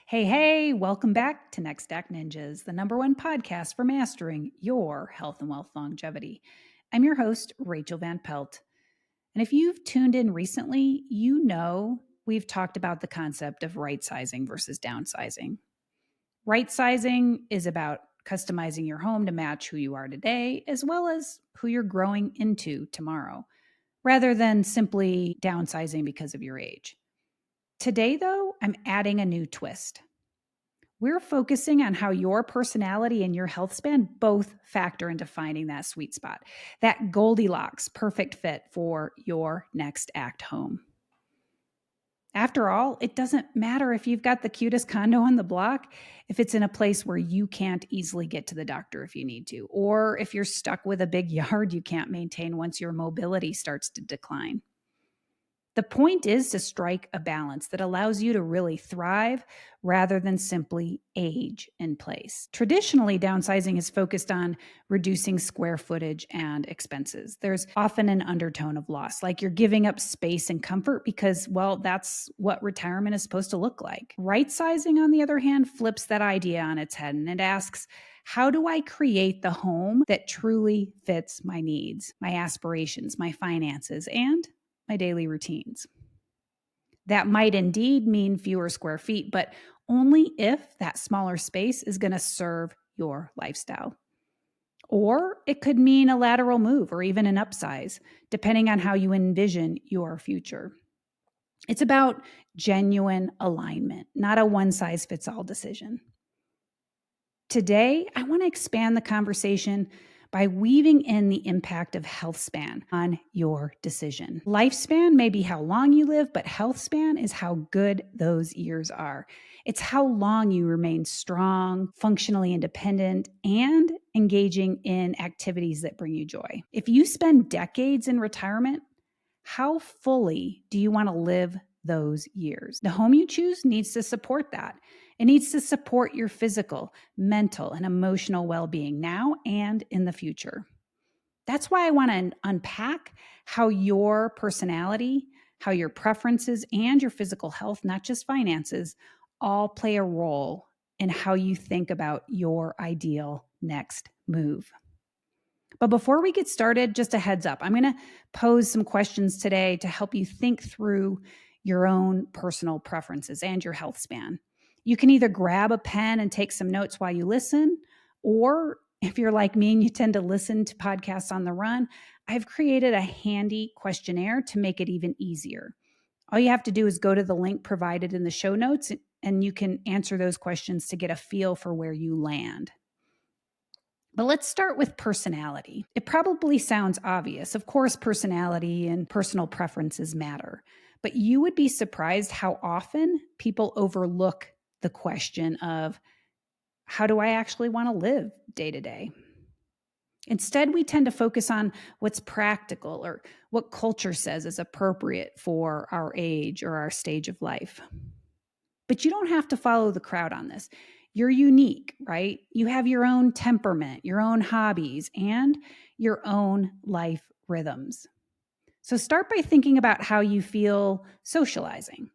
Hey, welcome back to Next Act Ninjas, the number one podcast for mastering your health and wealth longevity. I'm your host, Rachael Van Pelt. And if you've tuned in recently, you know we've talked about the concept of right sizing versus downsizing. Right sizing is about customizing your home to match who you are today, as well as who you're growing into tomorrow, rather than simply downsizing because of your age. Today, though, I'm adding a new twist. We're focusing on how your personality and your health span both factor into finding that sweet spot, that Goldilocks perfect fit for your next act home. After all, it doesn't matter if you've got the cutest condo on the block, if it's in a place where you can't easily get to the doctor if you need to, or if you're stuck with a big yard you can't maintain once your mobility starts to decline. The point is to strike a balance that allows you to really thrive rather than simply age in place. Traditionally, downsizing is focused on reducing square footage and expenses. There's often an undertone of loss, like you're giving up space and comfort because, well, that's what retirement is supposed to look like. Right sizing, on the other hand, flips that idea on its head and it asks, how do I create the home that truly fits my needs, my aspirations, my finances, and my daily routines? That might indeed mean fewer square feet, but only if that smaller space is going to serve your lifestyle. Or it could mean a lateral move or even an upsize, depending on how you envision your future. It's about genuine alignment, not a one size fits all decision. Today, I want to expand the conversation by weaving in the impact of Healthspan on your decision. Lifespan may be how long you live, but Healthspan is how good those years are. It's how long you remain strong, functionally independent, and engaging in activities that bring you joy. If you spend decades in retirement, how fully do you want to live those years? The home you choose needs to support that. It needs to support your physical, mental, and emotional well-being now and in the future. That's why I want to unpack how your personality, how your preferences, and your physical health, not just finances, all play a role in how you think about your ideal next move. But before we get started, just a heads up, I'm going to pose some questions today to help you think through your own personal preferences and your health span. You can either grab a pen and take some notes while you listen, or if you're like me and you tend to listen to podcasts on the run, I've created a handy questionnaire to make it even easier. All you have to do is go to the link provided in the show notes, and you can answer those questions to get a feel for where you land. But let's start with personality. It probably sounds obvious. Of course, personality and personal preferences matter, but you would be surprised how often people overlook the question of, how do I actually want to live day to day? Instead, we tend to focus on what's practical or what culture says is appropriate for our age or our stage of life. But you don't have to follow the crowd on this. You're unique, right? You have your own temperament, your own hobbies, and your own life rhythms. So start by thinking about how you feel socializing.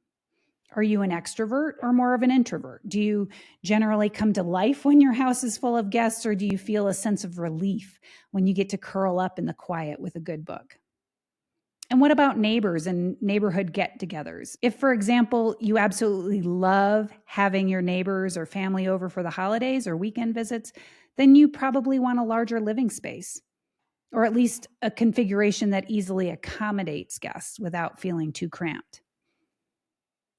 Are you an extrovert or more of an introvert? Do you generally come to life when your house is full of guests, or do you feel a sense of relief when you get to curl up in the quiet with a good book? And what about neighbors and neighborhood get-togethers? If, for example, you absolutely love having your neighbors or family over for the holidays or weekend visits, then you probably want a larger living space, or at least a configuration that easily accommodates guests without feeling too cramped.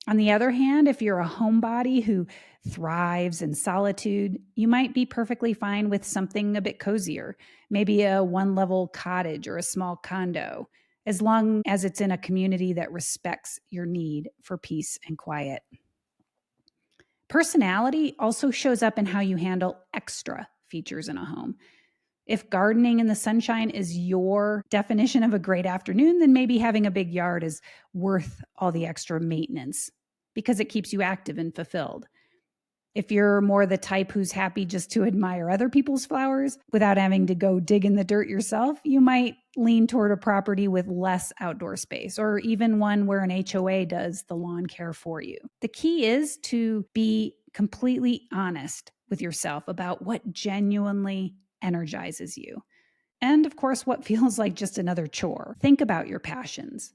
On the other hand, if you're a homebody who thrives in solitude, you might be perfectly fine with something a bit cozier, maybe a one-level cottage or a small condo, as long as it's in a community that respects your need for peace and quiet. Personality also shows up in how you handle extra features in a home. If gardening in the sunshine is your definition of a great afternoon, then maybe having a big yard is worth all the extra maintenance because it keeps you active and fulfilled. If you're more the type who's happy just to admire other people's flowers without having to go dig in the dirt yourself, you might lean toward a property with less outdoor space, or even one where an HOA does the lawn care for you. The key is to be completely honest with yourself about what genuinely energizes you. And of course, what feels like just another chore. Think about your passions.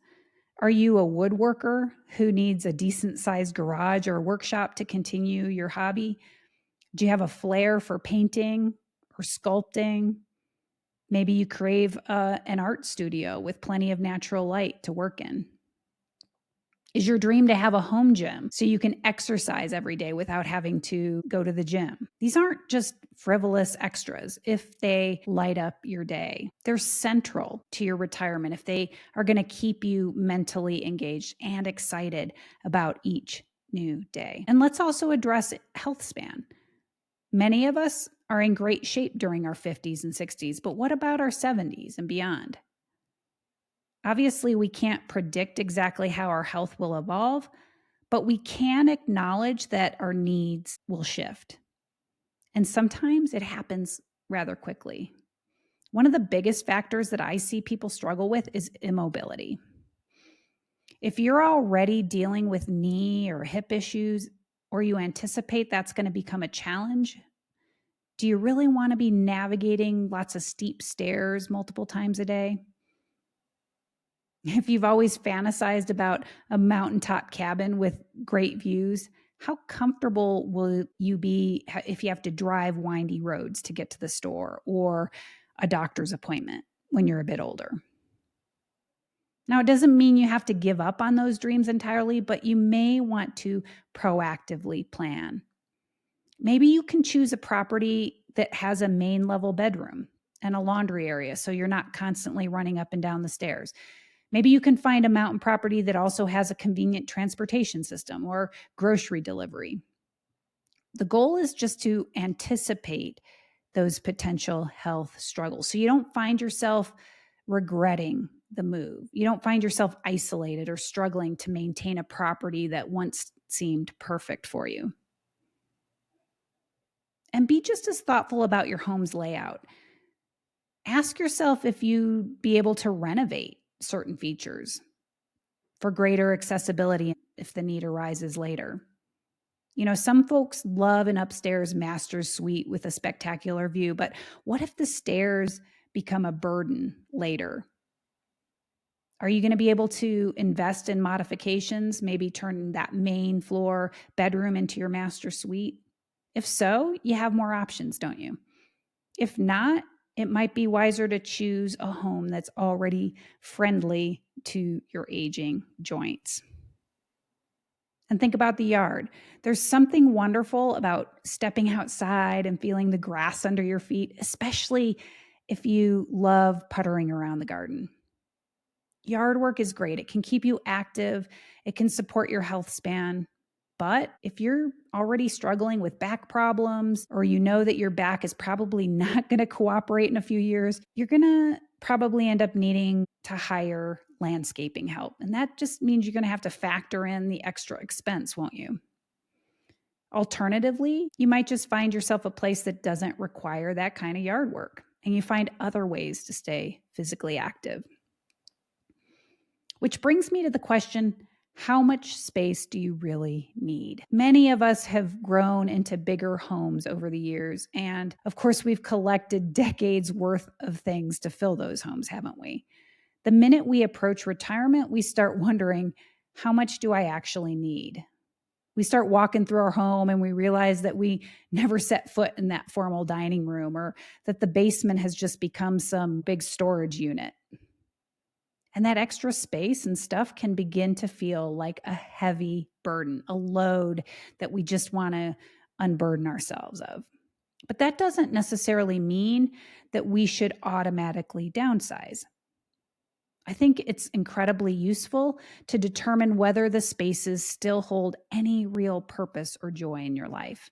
Are you a woodworker who needs a decent sized garage or workshop to continue your hobby? Do you have a flair for painting or sculpting? Maybe you crave an art studio with plenty of natural light to work in. Is your dream to have a home gym so you can exercise every day without having to go to the gym? These aren't just frivolous extras if they light up your day. They're central to your retirement if they are going to keep you mentally engaged and excited about each new day. And let's also address health span. Many of us are in great shape during our 50s and 60s, but what about our 70s and beyond? Obviously, we can't predict exactly how our health will evolve, but we can acknowledge that our needs will shift. And sometimes it happens rather quickly. One of the biggest factors that I see people struggle with is immobility. If you're already dealing with knee or hip issues, or you anticipate that's going to become a challenge, do you really want to be navigating lots of steep stairs multiple times a day? If you've always fantasized about a mountaintop cabin with great views, how comfortable will you be if you have to drive windy roads to get to the store or a doctor's appointment when you're a bit older? Now, it doesn't mean you have to give up on those dreams entirely, but you may want to proactively plan. Maybe you can choose a property that has a main level bedroom and a laundry area so you're not constantly running up and down the stairs. Maybe you can find a mountain property that also has a convenient transportation system or grocery delivery. The goal is just to anticipate those potential health struggles so you don't find yourself regretting the move. You don't find yourself isolated or struggling to maintain a property that once seemed perfect for you. And be just as thoughtful about your home's layout. Ask yourself if you'd be able to renovate certain features for greater accessibility if the need arises later. You know, some folks love an upstairs master's suite with a spectacular view, but what if the stairs become a burden later? Are you going to be able to invest in modifications, maybe turn that main floor bedroom into your master suite? If so, you have more options, don't you? If not, it might be wiser to choose a home that's already friendly to your aging joints. And think about the yard. There's something wonderful about stepping outside and feeling the grass under your feet, especially if you love puttering around the garden. Yard work is great. It can keep you active, it can support your health span. But if you're already struggling with back problems, or you know that your back is probably not going to cooperate in a few years, you're going to probably end up needing to hire landscaping help. And that just means you're going to have to factor in the extra expense, won't you? Alternatively, you might just find yourself a place that doesn't require that kind of yard work, and you find other ways to stay physically active. Which brings me to the question, how much space do you really need? Many of us have grown into bigger homes over the years. And of course, we've collected decades worth of things to fill those homes, haven't we? The minute we approach retirement, we start wondering, how much do I actually need? We start walking through our home and we realize that we never set foot in that formal dining room, or that the basement has just become some big storage unit. And that extra space and stuff can begin to feel like a heavy burden, a load that we just want to unburden ourselves of. But that doesn't necessarily mean that we should automatically downsize. I think it's incredibly useful to determine whether the spaces still hold any real purpose or joy in your life.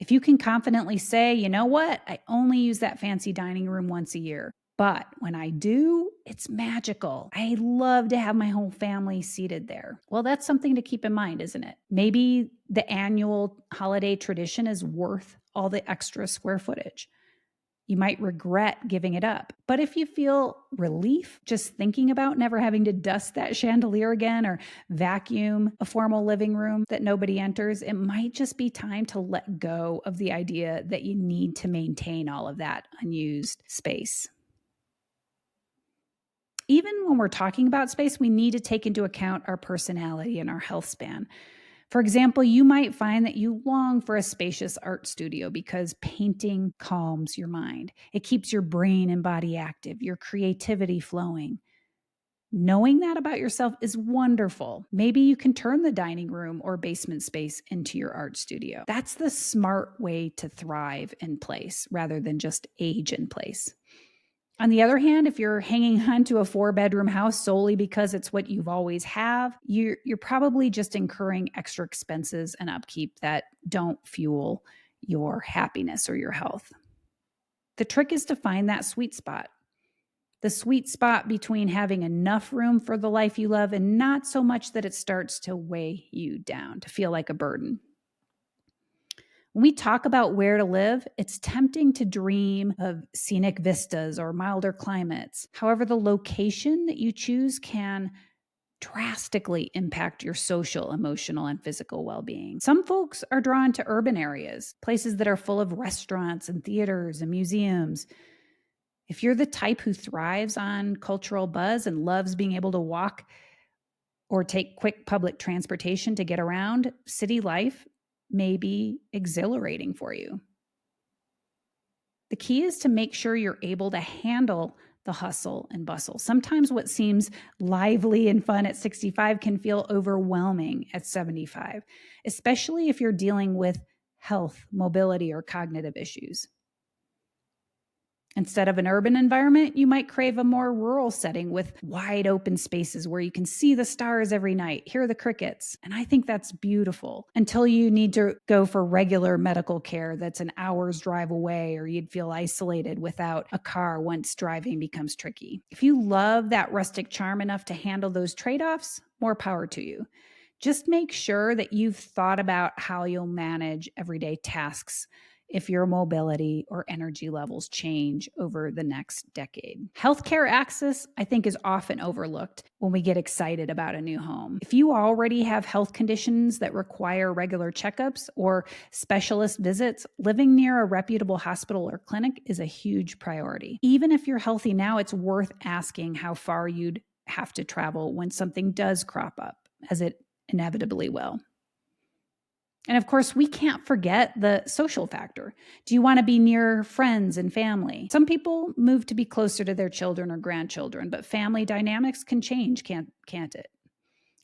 If you can confidently say, you know what, I only use that fancy dining room once a year, but when I do, it's magical. I love to have my whole family seated there. Well, that's something to keep in mind, isn't it? Maybe the annual holiday tradition is worth all the extra square footage. You might regret giving it up. But if you feel relief just thinking about never having to dust that chandelier again or vacuum a formal living room that nobody enters, it might just be time to let go of the idea that you need to maintain all of that unused space. Even when we're talking about space, we need to take into account our personality and our health span. For example, you might find that you long for a spacious art studio because painting calms your mind. It keeps your brain and body active, your creativity flowing. Knowing that about yourself is wonderful. Maybe you can turn the dining room or basement space into your art studio. That's the smart way to thrive in place rather than just age in place. On the other hand, if you're hanging on to a 4-bedroom house solely because it's what you've always have, you're probably just incurring extra expenses and upkeep that don't fuel your happiness or your health. The trick is to find that sweet spot. The sweet spot between having enough room for the life you love and not so much that it starts to weigh you down, to feel like a burden. When we talk about where to live, it's tempting to dream of scenic vistas or milder climates. However, the location that you choose can drastically impact your social, emotional, and physical well being. Some folks are drawn to urban areas, places that are full of restaurants and theaters and museums. If you're the type who thrives on cultural buzz and loves being able to walk or take quick public transportation to get around, city life may be exhilarating for you. The key is to make sure you're able to handle the hustle and bustle. Sometimes what seems lively and fun at 65 can feel overwhelming at 75, especially if you're dealing with health, mobility, or cognitive issues. Instead of an urban environment, you might crave a more rural setting with wide open spaces where you can see the stars every night, hear the crickets. And I think that's beautiful until you need to go for regular medical care that's an hour's drive away, or you'd feel isolated without a car once driving becomes tricky. If you love that rustic charm enough to handle those trade-offs, more power to you. Just make sure that you've thought about how you'll manage everyday tasks if your mobility or energy levels change over the next decade. Healthcare access, I think, is often overlooked when we get excited about a new home. If you already have health conditions that require regular checkups or specialist visits, living near a reputable hospital or clinic is a huge priority. Even if you're healthy now, it's worth asking how far you'd have to travel when something does crop up, as it inevitably will. And of course, we can't forget the social factor. Do you want to be near friends and family? Some people move to be closer to their children or grandchildren, but family dynamics can change, can't it?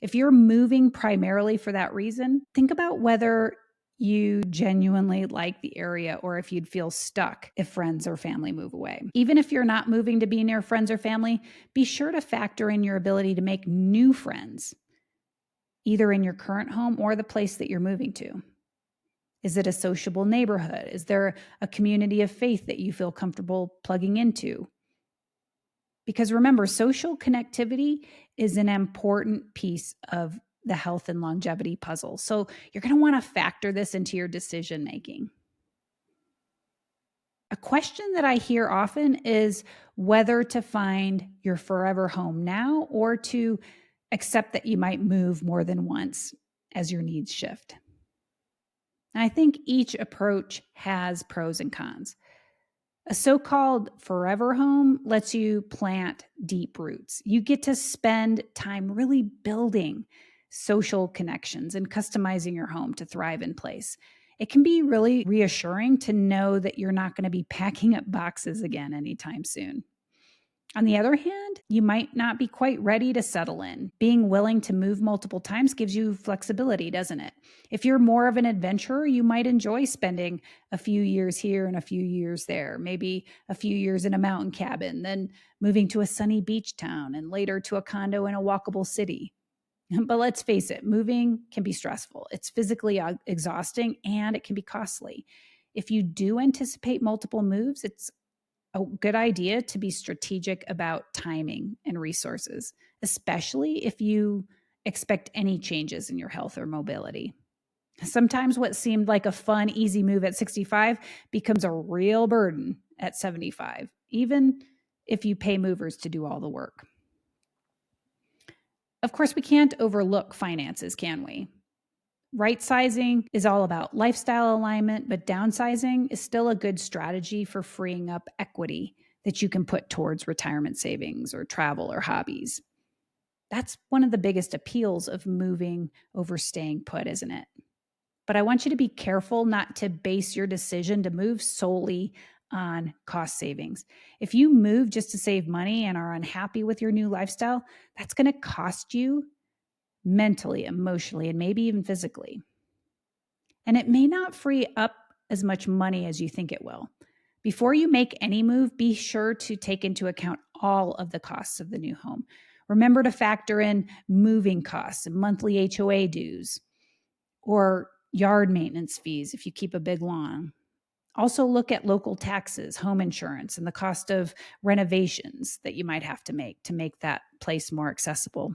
If you're moving primarily for that reason, think about whether you genuinely like the area or if you'd feel stuck if friends or family move away. Even if you're not moving to be near friends or family, be sure to factor in your ability to make new friends, either in your current home or the place that you're moving to. Is it a sociable neighborhood? Is there a community of faith that you feel comfortable plugging into? Because remember, social connectivity is an important piece of the health and longevity puzzle. So you're going to want to factor this into your decision making. A question that I hear often is whether to find your forever home now or to accept that you might move more than once as your needs shift. And I think each approach has pros and cons. A so-called forever home lets you plant deep roots. You get to spend time really building social connections and customizing your home to thrive in place. It can be really reassuring to know that you're not going to be packing up boxes again anytime soon. On the other hand, you might not be quite ready to settle in. Being willing to move multiple times gives you flexibility, doesn't it? If you're more of an adventurer, you might enjoy spending a few years here and a few years there, maybe a few years in a mountain cabin, then moving to a sunny beach town and later to a condo in a walkable city. But let's face it, moving can be stressful. It's physically exhausting and it can be costly. If you do anticipate multiple moves, it's a good idea to be strategic about timing and resources, especially if you expect any changes in your health or mobility. Sometimes what seemed like a fun, easy move at 65 becomes a real burden at 75, even if you pay movers to do all the work. Of course, we can't overlook finances, can we? Rightsizing is all about lifestyle alignment, but downsizing is still a good strategy for freeing up equity that you can put towards retirement savings or travel or hobbies. That's one of the biggest appeals of moving over staying put, isn't it? But I want you to be careful not to base your decision to move solely on cost savings. If you move just to save money and are unhappy with your new lifestyle, that's going to cost you mentally, emotionally, and maybe even physically. And it may not free up as much money as you think it will. Before you make any move, be sure to take into account all of the costs of the new home. Remember to factor in moving costs and monthly HOA dues or yard maintenance fees if you keep a big lawn. Also, look at local taxes, home insurance, and the cost of renovations that you might have to make that place more accessible.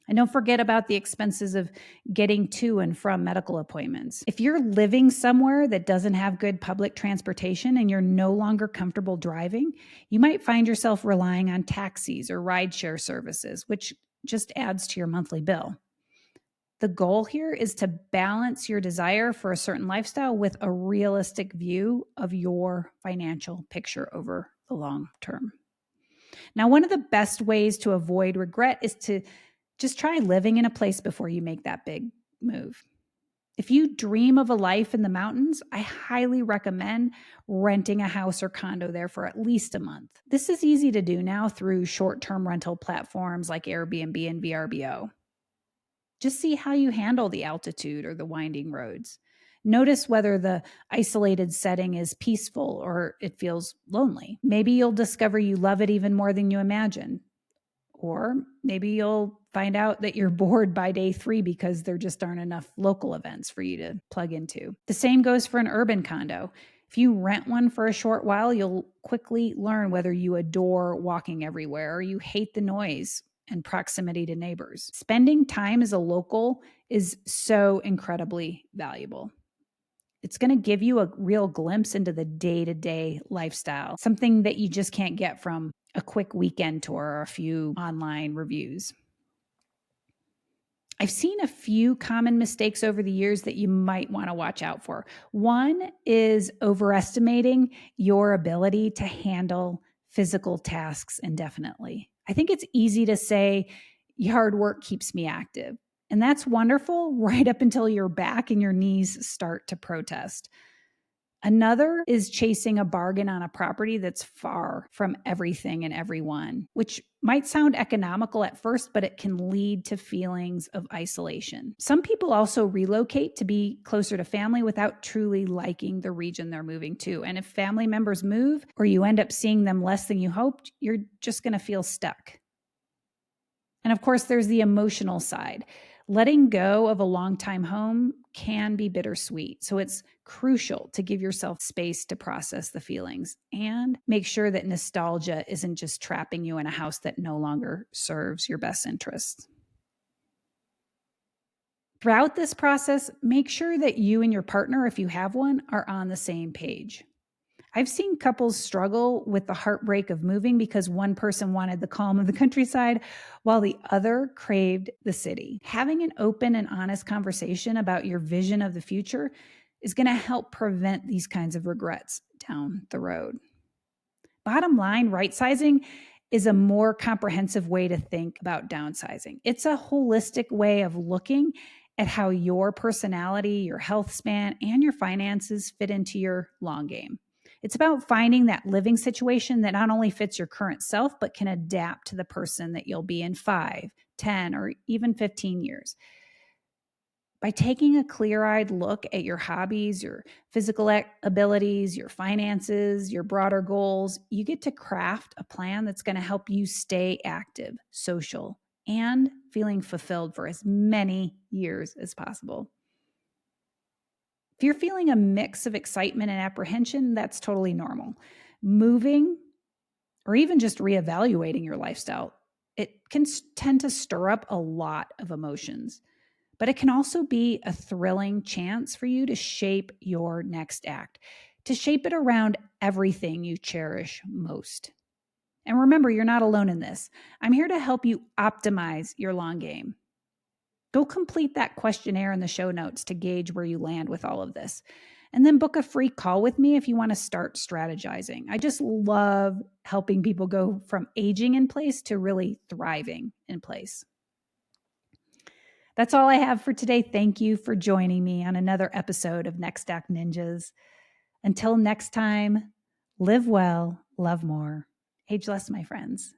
And don't forget about the expenses of getting to and from medical appointments. If you're living somewhere that doesn't have good public transportation and you're no longer comfortable driving, you might find yourself relying on taxis or rideshare services, which just adds to your monthly bill. The goal here is to balance your desire for a certain lifestyle with a realistic view of your financial picture over the long term. Now, one of the best ways to avoid regret is to just try living in a place before you make that big move. If you dream of a life in the mountains, I highly recommend renting a house or condo there for at least a month. This is easy to do now through short-term rental platforms like Airbnb and VRBO. Just see how you handle the altitude or the winding roads. Notice whether the isolated setting is peaceful or it feels lonely. Maybe you'll discover you love it even more than you imagined. Or maybe you'll find out that you're bored by day 3 because there just aren't enough local events for you to plug into. The same goes for an urban condo. If you rent one for a short while, you'll quickly learn whether you adore walking everywhere or you hate the noise and proximity to neighbors. Spending time as a local is so incredibly valuable. It's going to give you a real glimpse into the day-to-day lifestyle, something that you just can't get from a quick weekend tour or a few online reviews. I've seen a few common mistakes over the years that you might want to watch out for. One is overestimating your ability to handle physical tasks indefinitely. I think it's easy to say hard work keeps me active. And that's wonderful right up until your back and your knees start to protest. Another is chasing a bargain on a property that's far from everything and everyone, which might sound economical at first, but it can lead to feelings of isolation. Some people also relocate to be closer to family without truly liking the region they're moving to. And if family members move or you end up seeing them less than you hoped, you're just going to feel stuck. And of course, there's the emotional side. Letting go of a longtime home can be bittersweet. So it's crucial to give yourself space to process the feelings and make sure that nostalgia isn't just trapping you in a house that no longer serves your best interests. Throughout this process, make sure that you and your partner, if you have one, are on the same page. I've seen couples struggle with the heartbreak of moving because one person wanted the calm of the countryside while the other craved the city. Having an open and honest conversation about your vision of the future is going to help prevent these kinds of regrets down the road. Bottom line, rightsizing is a more comprehensive way to think about downsizing. It's a holistic way of looking at how your personality, your health span, and your finances fit into your long game. It's about finding that living situation that not only fits your current self, but can adapt to the person that you'll be in 5, 10, or even 15 years. By taking a clear-eyed look at your hobbies, your physical abilities, your finances, your broader goals, you get to craft a plan that's going to help you stay active, social, and feeling fulfilled for as many years as possible. If you're feeling a mix of excitement and apprehension, that's totally normal. Moving or even just reevaluating your lifestyle, it can tend to stir up a lot of emotions, but it can also be a thrilling chance for you to shape your next act. to shape it around everything you cherish most. And remember, you're not alone in this. I'm here to help you optimize your long game. Go complete that questionnaire in the show notes to gauge where you land with all of this. And then book a free call with me if you want to start strategizing. I just love helping people go from aging in place to really thriving in place. That's all I have for today. Thank you for joining me on another episode of Next Act Ninjas. Until next time, live well, love more, age less, my friends.